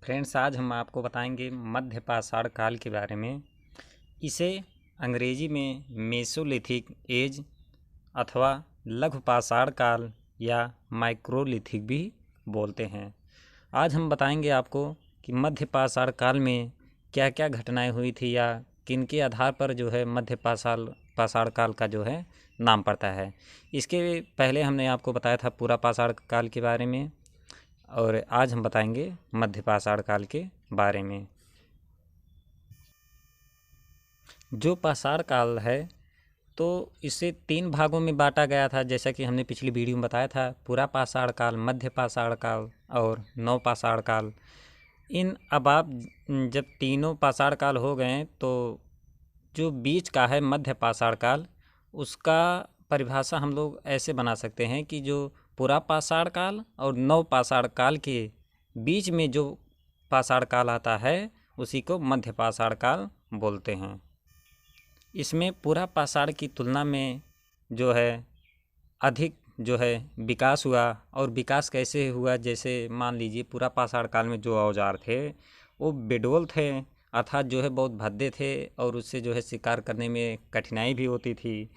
Friends, आज हम आपको बताएंगे मध्य पाषाण काल के बारे में। इसे अंग्रेजी में मेसोलिथिक एज अथवा लघु पाषाण काल या माइक्रोलिथिक भी बोलते हैं। आज हम बताएंगे आपको कि मध्य पाषाण काल में क्या क्या घटनाएं हुई थी या किनके आधार पर जो है मध्य पाषाण काल का जो है नाम पड़ता है। इसके पहले हमने आपको बताया था पूरा पाषाण काल के बारे में, और आज हम बताएंगे मध्य पाषाण काल के बारे में। जो पाषाण काल है तो इसे 3 भागों में बांटा गया था, जैसा कि हमने पिछली वीडियो में बताया था। पूरा पाषाण काल, मध्य पाषाण काल और नव पाषाण काल। अब आप जब तीनों पाषाण काल हो गए तो जो बीच का है मध्य पाषाण काल, उसका परिभाषा हम लोग ऐसे बना सकते हैं कि जो पूरा पाषाण काल और नव पाषाण काल के बीच में जो पाषाण काल आता है उसी को मध्य पाषाण काल बोलते हैं। इसमें पूरा पाषाण की तुलना में जो है अधिक जो है विकास हुआ। और विकास कैसे हुआ, जैसे मान लीजिए पूरा पाषाण काल में जो औजार थे वो बेडोल थे, अर्थात जो है बहुत भद्दे थे और उससे जो है शिकार करने में कठिनाई भी होती थी।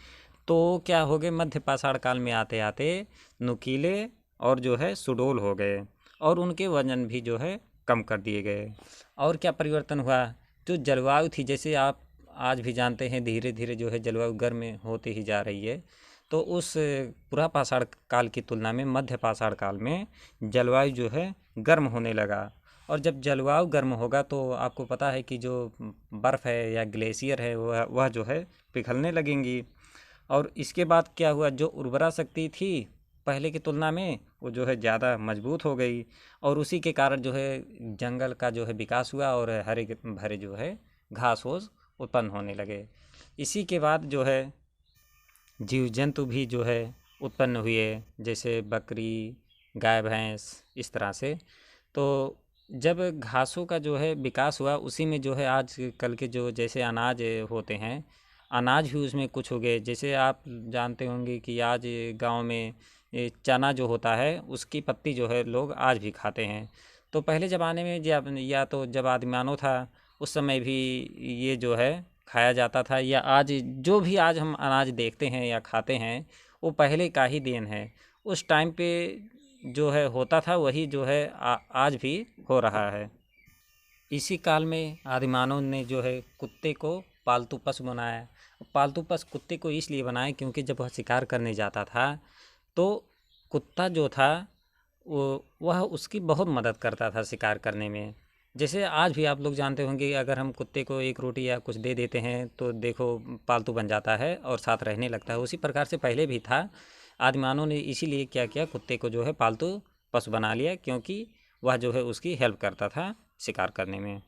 तो क्या हो गए, मध्य पाषाण काल में आते आते नुकीले और जो है सुडौल हो गए और उनके वजन भी जो है कम कर दिए गए। और क्या परिवर्तन हुआ, जो जलवायु थी, जैसे आप आज भी जानते हैं धीरे धीरे जो है जलवायु गर्म होती ही जा रही है। तो उस पूरा पाषाण काल की तुलना में मध्य पाषाण काल में जलवायु जो है गर्म होने लगा। और जब जलवायु गर्म होगा तो आपको पता है कि जो बर्फ़ है या ग्लेशियर है वह जो है पिघलने लगेंगी। और इसके बाद क्या हुआ, जो उर्वरा शक्ति थी पहले की तुलना में वो जो है ज़्यादा मजबूत हो गई और उसी के कारण जो है जंगल का जो है विकास हुआ और हरे भरे जो है घास फूस उत्पन्न होने लगे। इसी के बाद जो है जीव जंतु भी जो है उत्पन्न हुए, जैसे बकरी, गाय, भैंस, इस तरह से। तो जब घासों का जो है विकास हुआ उसी में जो है आज कल के जो जैसे अनाज होते हैं, अनाज भी उसमें कुछ हो गए। जैसे आप जानते होंगे कि आज गांव में चना जो होता है उसकी पत्ती जो है लोग आज भी खाते हैं। तो पहले ज़माने में या तो जब आदिमानव था उस समय भी ये जो है खाया जाता था, या आज जो भी आज हम अनाज देखते हैं या खाते हैं वो पहले का ही देन है। उस टाइम पे जो है होता था वही जो है आज भी हो रहा है। इसी काल में आदिमानव ने जो है कुत्ते को पालतू पशु बनाया। पालतू पशु कुत्ते को इसलिए बनाया क्योंकि जब वह शिकार करने जाता था तो कुत्ता जो था वह उसकी बहुत मदद करता था शिकार करने में। जैसे आज भी आप लोग जानते होंगे, अगर हम कुत्ते को एक रोटी या कुछ दे देते हैं तो देखो पालतू बन जाता है और साथ रहने लगता है। उसी प्रकार से पहले भी था। आदिमानव ने इसीलिए क्या किया, कुत्ते को जो है पालतू पशु बना लिया क्योंकि वह जो है उसकी हेल्प करता था शिकार करने में।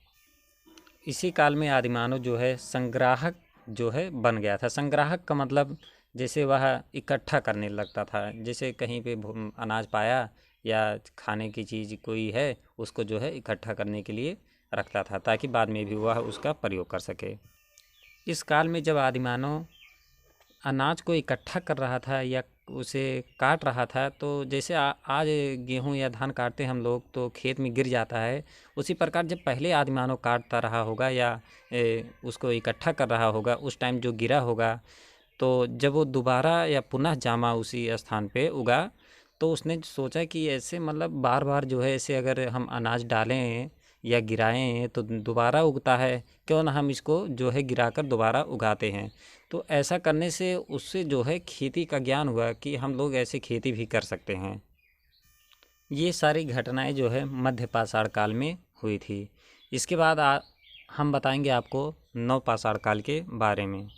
इसी काल में आदिमानव जो है संग्राहक जो है बन गया था। संग्राहक का मतलब जैसे वह इकट्ठा करने लगता था, जैसे कहीं पे अनाज पाया या खाने की चीज़ कोई है उसको जो है इकट्ठा करने के लिए रखता था ताकि बाद में भी वह उसका प्रयोग कर सके। इस काल में जब आदिमानव अनाज को इकट्ठा कर रहा था या उसे काट रहा था, तो जैसे आज गेहूं या धान काटते हम लोग तो खेत में गिर जाता है, उसी प्रकार जब पहले आदिमानव काटता रहा होगा या उसको इकट्ठा कर रहा होगा उस टाइम जो गिरा होगा, तो जब वो दोबारा या पुनः जामा उसी स्थान पे उगा तो उसने सोचा कि ऐसे मतलब बार बार जो है ऐसे अगर हम अनाज डालें या गिराएं तो दोबारा उगता है, क्यों ना हम इसको जो है गिराकर दोबारा उगाते हैं। तो ऐसा करने से उससे जो है खेती का ज्ञान हुआ कि हम लोग ऐसे खेती भी कर सकते हैं। ये सारी घटनाएं जो है मध्य पाषाण काल में हुई थी। इसके बाद हम बताएंगे आपको नव पाषाण काल के बारे में।